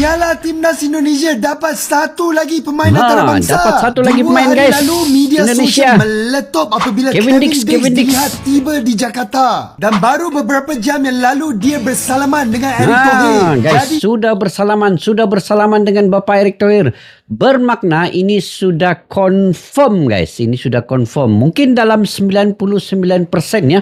Menyalah timnas Indonesia dapat satu lagi pemain antarabangsa. Dapat satu lagi pemain, hari guys. lalu media Indonesia sosial meletup apabila Kevin Dix dilihat tiba di Jakarta. Dan baru beberapa jam yang lalu dia bersalaman dengan Erick Thohir. Guys, sudah bersalaman dengan Bapak Erick Thohir. Bermakna ini sudah confirm, guys. Ini sudah confirm. Mungkin dalam 99% ya.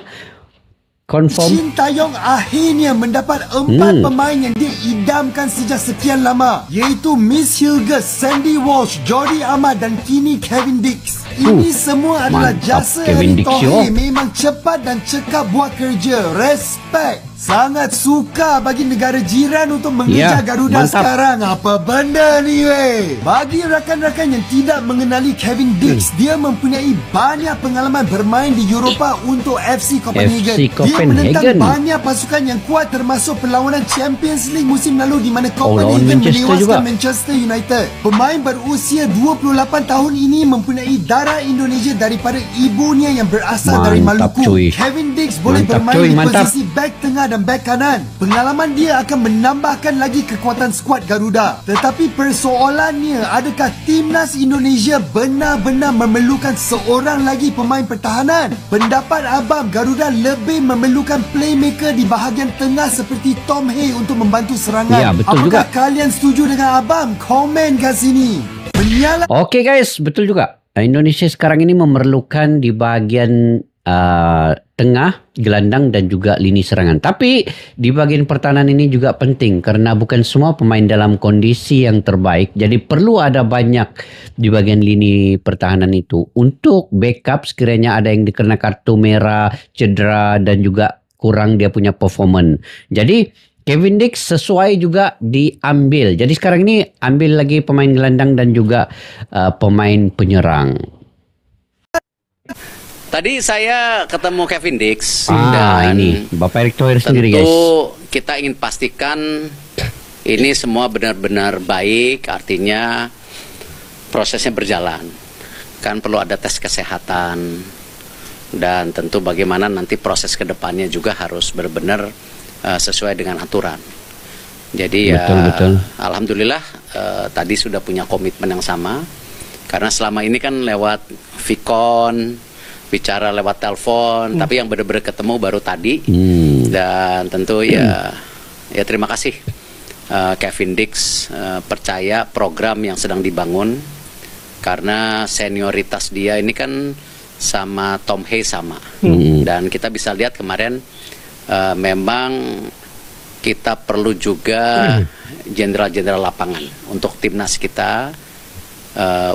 Confirm. Shin Taeyong akhirnya mendapat 4 pemain yang dia idamkan sejak sekian lama, iaitu Miss Hilgers, Sandy Walsh, Jordi Amat dan kini Kevin Dix. Ini semua adalah jasa Erick Thohir. Memang cepat dan cekap buat kerja. Respect. Sangat suka bagi negara jiran untuk mengejar Garuda sekarang. Apa benda ni weh? Bagi rakan-rakan yang tidak mengenali Kevin Dix, dia mempunyai banyak pengalaman bermain di Eropah untuk FC Copenhagen. Dia menentang banyak pasukan yang kuat termasuk perlawanan Champions League musim lalu di mana Copenhagen menewaskan Manchester United. Pemain berusia 28 tahun ini mempunyai darah Indonesia daripada ibunya yang berasal dari Maluku. Kevin Dix boleh bermain di posisi back tengah dan back kanan. Pengalaman dia akan menambahkan lagi kekuatan skuad Garuda. Tetapi persoalannya, adakah timnas Indonesia benar-benar memerlukan seorang lagi pemain pertahanan? Pendapat abang, Garuda lebih memerlukan playmaker di bahagian tengah seperti Tom Hay untuk membantu serangan. Ya, betul Apakah juga. kalian setuju dengan abang? Komen kat sini. Okey guys, betul juga. Indonesia sekarang ini memerlukan di bahagian tengah, gelandang dan juga lini serangan. Tapi di bahagian pertahanan ini juga penting kerana bukan semua pemain dalam kondisi yang terbaik. Jadi perlu ada banyak di bahagian lini pertahanan itu untuk backup sekiranya ada yang dikena kartu merah, cedera dan juga kurang dia punya performance. Jadi Kevin Dix sesuai juga diambil. Jadi sekarang ini ambil lagi pemain gelandang dan juga pemain penyerang. Tadi saya ketemu Kevin Dix dan ini Bapak Erick Thohir sendiri, guys. Tentu kita ingin pastikan ini semua benar-benar baik, artinya prosesnya berjalan. Kan perlu ada tes kesehatan dan tentu bagaimana nanti proses ke depannya juga harus benar-benar sesuai dengan aturan. Jadi betul. Alhamdulillah tadi sudah punya komitmen yang sama karena selama ini kan lewat Vicon, bicara lewat telepon, tapi yang benar-benar ketemu baru tadi. Dan tentu ya terima kasih Kevin Dix percaya program yang sedang dibangun karena senioritas dia ini kan sama Tom Hay sama. Dan kita bisa lihat kemarin memang kita perlu juga jenderal-jenderal lapangan untuk timnas kita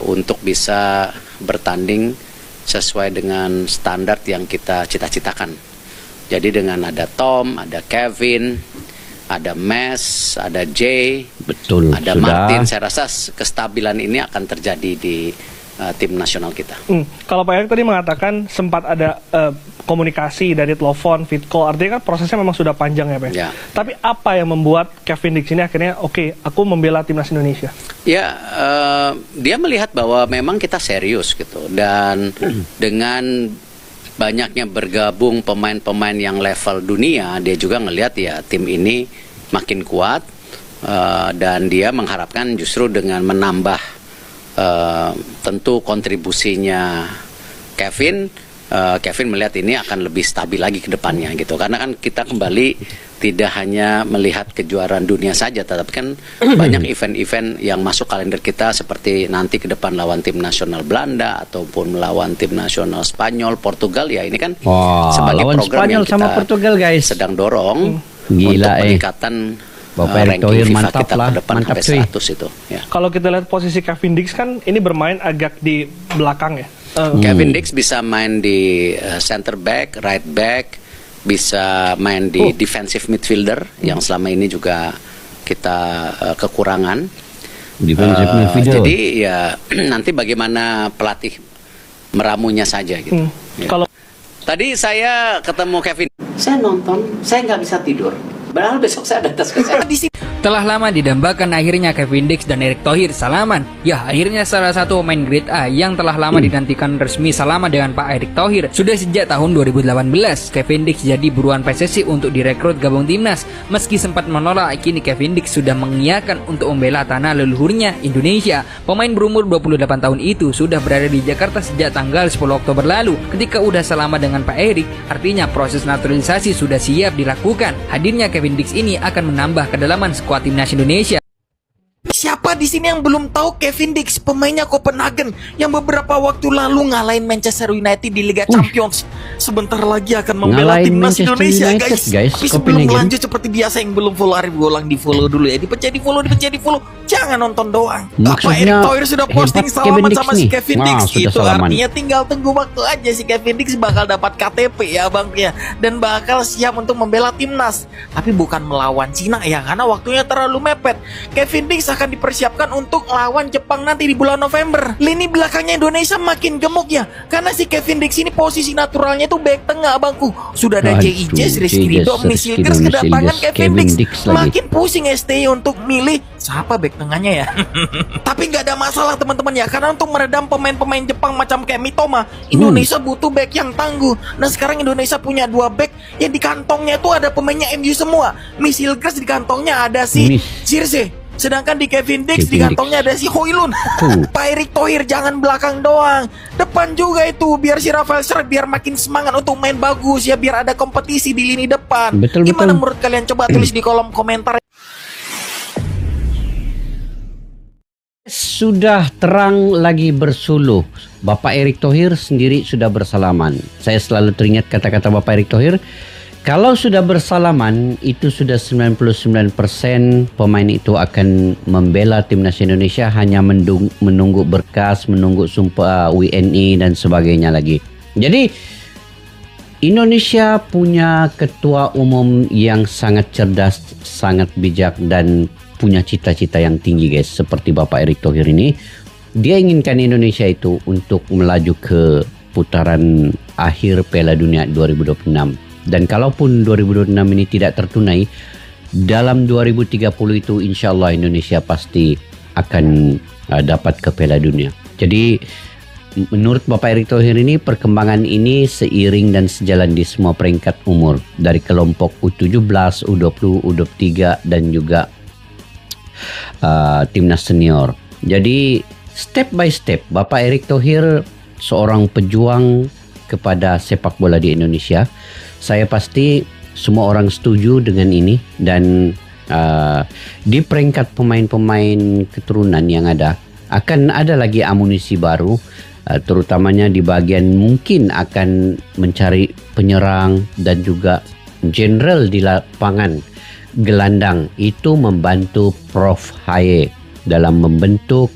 untuk bisa bertanding sesuai dengan standar yang kita cita-citakan. Jadi dengan ada Tom, ada Kevin, ada Mes, ada Jay, ada Martin, saya rasa kestabilan ini akan terjadi di tim nasional kita. Kalau Pak Erick tadi mengatakan sempat ada komunikasi dari telepon, fit call, artinya kan prosesnya memang sudah panjang ya Pak. Ya. Tapi apa yang membuat Kevin Dix ini akhirnya aku membela timnas Indonesia? Ya, dia melihat bahwa memang kita serius gitu dan dengan banyaknya bergabung pemain-pemain yang level dunia, dia juga ngelihat ya tim ini makin kuat dan dia mengharapkan justru dengan menambah tentu kontribusinya Kevin melihat ini akan lebih stabil lagi ke depannya gitu. Karena kan kita kembali tidak hanya melihat kejuaraan dunia saja, tetapi kan banyak event-event yang masuk kalender kita seperti nanti ke depan lawan tim nasional Belanda ataupun melawan tim nasional Spanyol, Portugal ya ini kan sebagai program Spanyol yang kita sama Portugal, guys. sedang dorong Gila, untuk peningkatan Bapak Erick ranking Thohir FIFA mantap kita lah, ke depan mantap sampai cuy. 100 itu. Ya. Kalau kita lihat posisi Kevin Dix kan ini bermain agak di belakang ya. Kevin Dix bisa main di center back, right back, bisa main di defensive midfielder yang selama ini juga kita kekurangan. Defensive midfielder. Jadi ya nanti bagaimana pelatih meramunya saja gitu. Ya. Kalau tadi saya ketemu Kevin, saya nonton, saya nggak bisa tidur. Padahal besok saya ada tes kesehatan. Telah lama didambakan akhirnya Kevin Dix dan Erick Thohir salaman. Ya, akhirnya salah satu pemain grade A yang telah lama dinantikan resmi salaman dengan Pak Erick Thohir. Sudah sejak tahun 2018, Kevin Dix jadi buruan PSSI untuk direkrut gabung timnas. Meski sempat menolak, kini Kevin Dix sudah mengiyakan untuk membela tanah leluhurnya Indonesia. Pemain berumur 28 tahun itu sudah berada di Jakarta sejak tanggal 10 Oktober lalu. Ketika udah selama dengan Pak Erick, artinya proses naturalisasi sudah siap dilakukan. Hadirnya Kevin Dix ini akan menambah kedalaman skuad timnas Indonesia. Siapa di sini yang belum tahu Kevin Dix, pemainnya Copenhagen yang beberapa waktu lalu ngalahin Manchester United di Liga Champions. Sebentar lagi akan membela Ngalahin timnas Manchester Indonesia, United, guys. Tapi sebelum Copenhagen. lanjut seperti biasa, yang belum follow Arif Golang di follow dulu ya. Dipencet di follow. Jangan nonton doang. Pak Maksudnya Erick Thohir sudah posting hebat salaman Kevin Dix sama si nih. Kevin Wah, Dix. sudah Itu salaman. artinya tinggal tunggu waktu aja si Kevin Dix bakal dapat KTP ya bang ya, dan bakal siap untuk membela timnas. Tapi bukan melawan Cina ya, karena waktunya terlalu mepet. Kevin Dix akan dipersiapkan untuk lawan Jepang nanti di bulan November. Lini belakangnya Indonesia makin gemuk ya, karena si Kevin Dix ini posisi naturalnya tuh back tengah abangku. Sudah ada Aduh, J.I.J. Rizky Ridho, Rizky Misilgers, Ridho, kedatangan Misilgers, Kevin Kevin Dix. Dix lagi. Makin pusing STI untuk milih siapa back tengahnya ya. Tapi nggak ada masalah teman-teman ya, karena untuk meredam pemain-pemain Jepang macam kayak Mitoma, Indonesia butuh back yang tangguh. Nah sekarang Indonesia punya 2 back yang di kantongnya tuh ada pemainnya MU semua. Misilgers di kantongnya ada si Circe, sedangkan di Kevin Dix di Kevin kantongnya ada si Hoylund. Pak Erick Thohir jangan belakang doang, depan juga itu, biar si Rafael Struijk biar makin semangat untuk main bagus ya, biar ada kompetisi di lini depan. Betul, Gimana betul. menurut kalian? Coba tulis di kolom komentar. Sudah terang lagi bersuluh. Bapak Erick Thohir sendiri sudah bersalaman. Saya selalu teringat kata-kata Bapak Erick Thohir. Kalau sudah bersalaman, itu sudah 99% pemain itu akan membela timnas Indonesia, hanya menunggu berkas, menunggu sumpah WNI dan sebagainya lagi. Jadi Indonesia punya ketua umum yang sangat cerdas, sangat bijak dan punya cita-cita yang tinggi guys, seperti Bapak Erick Thohir ini. Dia inginkan Indonesia itu untuk melaju ke putaran akhir Piala Dunia 2026. Dan kalaupun 2026 ini tidak tertunai, dalam 2030 itu insya Allah Indonesia pasti akan dapat ke Piala Dunia. Jadi menurut Bapak Erick Thohir ini, perkembangan ini seiring dan sejalan di semua peringkat umur, dari kelompok U17, U20, U23 dan juga timnas senior. Jadi step by step Bapak Erick Thohir seorang pejuang kepada sepak bola di Indonesia. Saya pasti semua orang setuju dengan ini, dan di peringkat pemain-pemain keturunan yang ada akan ada lagi amunisi baru, terutamanya di bagian mungkin akan mencari penyerang dan juga general di lapangan. Gelandang itu membantu Prof Haye dalam membentuk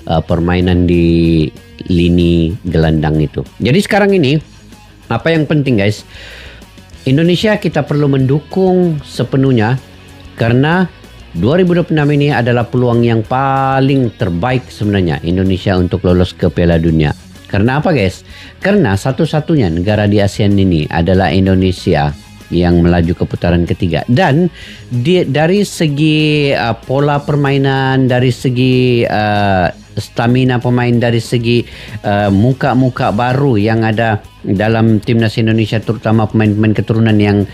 permainan di lini gelandang itu. Jadi sekarang ini apa yang penting guys, Indonesia kita perlu mendukung sepenuhnya, karena 2026 ini adalah peluang yang paling terbaik sebenarnya Indonesia untuk lolos ke Piala Dunia. Karena apa guys? Karena satu-satunya negara di ASEAN ini adalah Indonesia yang melaju ke putaran ketiga, dan dari segi pola permainan, dari segi stamina pemain, dari segi muka-muka baru yang ada dalam timnas Indonesia, terutama pemain-pemain keturunan yang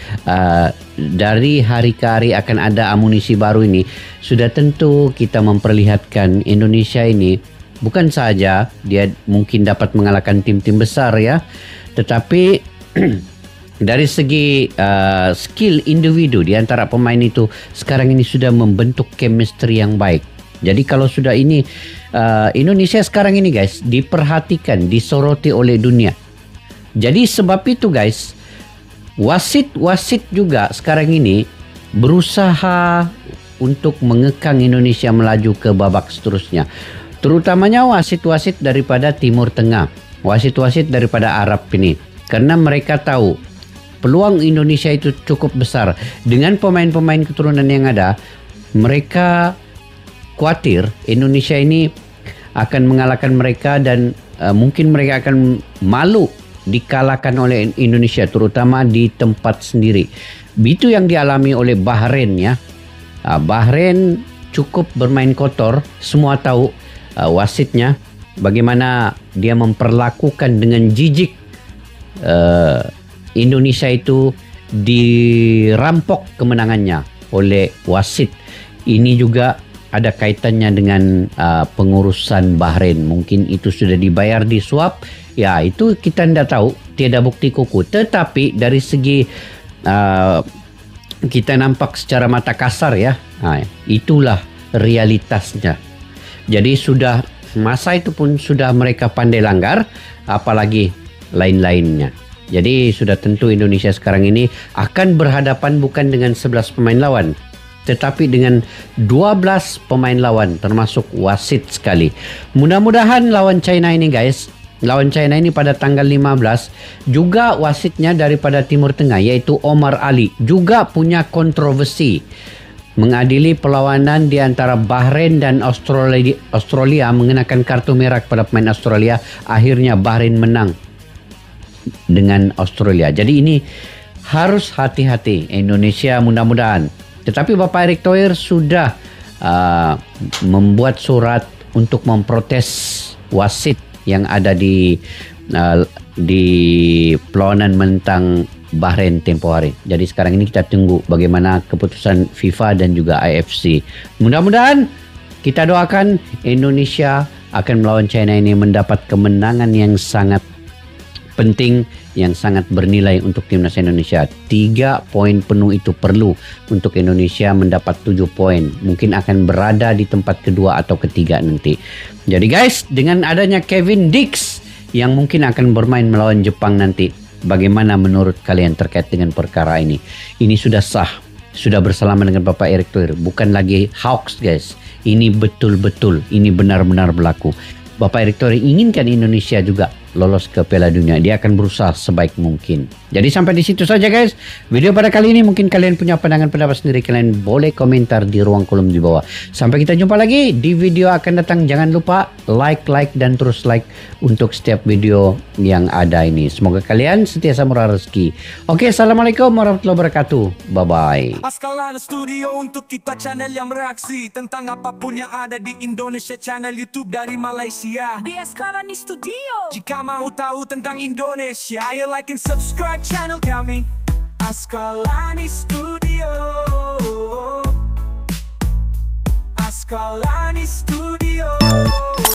dari hari ke hari akan ada amunisi baru ini, sudah tentu kita memperlihatkan Indonesia ini bukan saja dia mungkin dapat mengalahkan tim-tim besar ya, tetapi dari segi skill individu di antara pemain itu sekarang ini sudah membentuk chemistry yang baik. Jadi kalau sudah ini Indonesia sekarang ini guys diperhatikan, disoroti oleh dunia. Jadi sebab itu guys, wasit juga sekarang ini berusaha untuk mengekang Indonesia melaju ke babak seterusnya. Terutamanya wasit-wasit daripada Timur Tengah, wasit-wasit daripada Arab ini. Karena mereka tahu peluang Indonesia itu cukup besar. Dengan pemain-pemain keturunan yang ada, mereka khawatir Indonesia ini akan mengalahkan mereka, dan mungkin mereka akan malu dikalahkan oleh Indonesia, terutama di tempat sendiri. Itu yang dialami oleh Bahrain ya. Bahrain cukup bermain kotor. Semua tahu wasitnya bagaimana dia memperlakukan dengan jijik Indonesia itu dirampok kemenangannya oleh wasit. Ini juga ada kaitannya dengan pengurusan Bahrain. Mungkin itu sudah dibayar di suap. Ya, itu kita tidak tahu. Tiada bukti kuku. Tetapi dari segi kita nampak secara mata kasar ya. Itulah realitasnya. Jadi sudah masa itu pun sudah mereka pandai langgar, apalagi lain-lainnya. Jadi sudah tentu Indonesia sekarang ini akan berhadapan bukan dengan 11 pemain lawan, tetapi dengan 12 pemain lawan termasuk wasit sekali. Mudah-mudahan lawan China ini guys, lawan China ini pada tanggal 15 juga wasitnya daripada Timur Tengah yaitu Omar Ali juga punya kontroversi mengadili perlawanan di antara Bahrain dan Australia mengenakan kartu merah kepada pemain Australia. Akhirnya Bahrain menang dengan Australia. Jadi ini harus hati-hati Indonesia mudah-mudahan. Tetapi Bapak Erick Thohir sudah membuat surat untuk memprotes wasit yang ada di perlawanan menentang Bahrain tempoh hari. Jadi sekarang ini kita tunggu bagaimana keputusan FIFA dan juga IFC. Mudah-mudahan kita doakan Indonesia akan melawan China ini mendapat kemenangan yang sangat penting, yang sangat bernilai untuk timnas Indonesia. 3 poin penuh itu perlu untuk Indonesia mendapat 7 poin. Mungkin akan berada di tempat kedua atau ketiga nanti. Jadi guys, dengan adanya Kevin Dix yang mungkin akan bermain melawan Jepang nanti, bagaimana menurut kalian terkait dengan perkara ini? Ini sudah sah, sudah bersalaman dengan Bapak Erick Thohir. Bukan lagi hoax guys. Ini betul-betul, ini benar-benar berlaku. Bapak Erick Thohir inginkan Indonesia juga lolos ke Piala Dunia. Dia akan berusaha sebaik mungkin. Jadi sampai di situ saja guys video pada kali ini. Mungkin kalian punya pandangan pendapat sendiri, kalian boleh komentar di ruang kolom di bawah. Sampai kita jumpa lagi di video akan datang. Jangan lupa like dan terus like untuk setiap video yang ada ini. Semoga kalian sentiasa murah rezeki. Oke, assalamualaikum warahmatullahi wabarakatuh. Bye bye. Askalana Studio untuk kita channel yang bereaksi tentang apapun yang ada di Indonesia, channel YouTube dari Malaysia di Askalani Studio. Jika mau tahu tentang Indonesia, ayo like and subscribe channel kami Askalani Studio. Askalani Studio.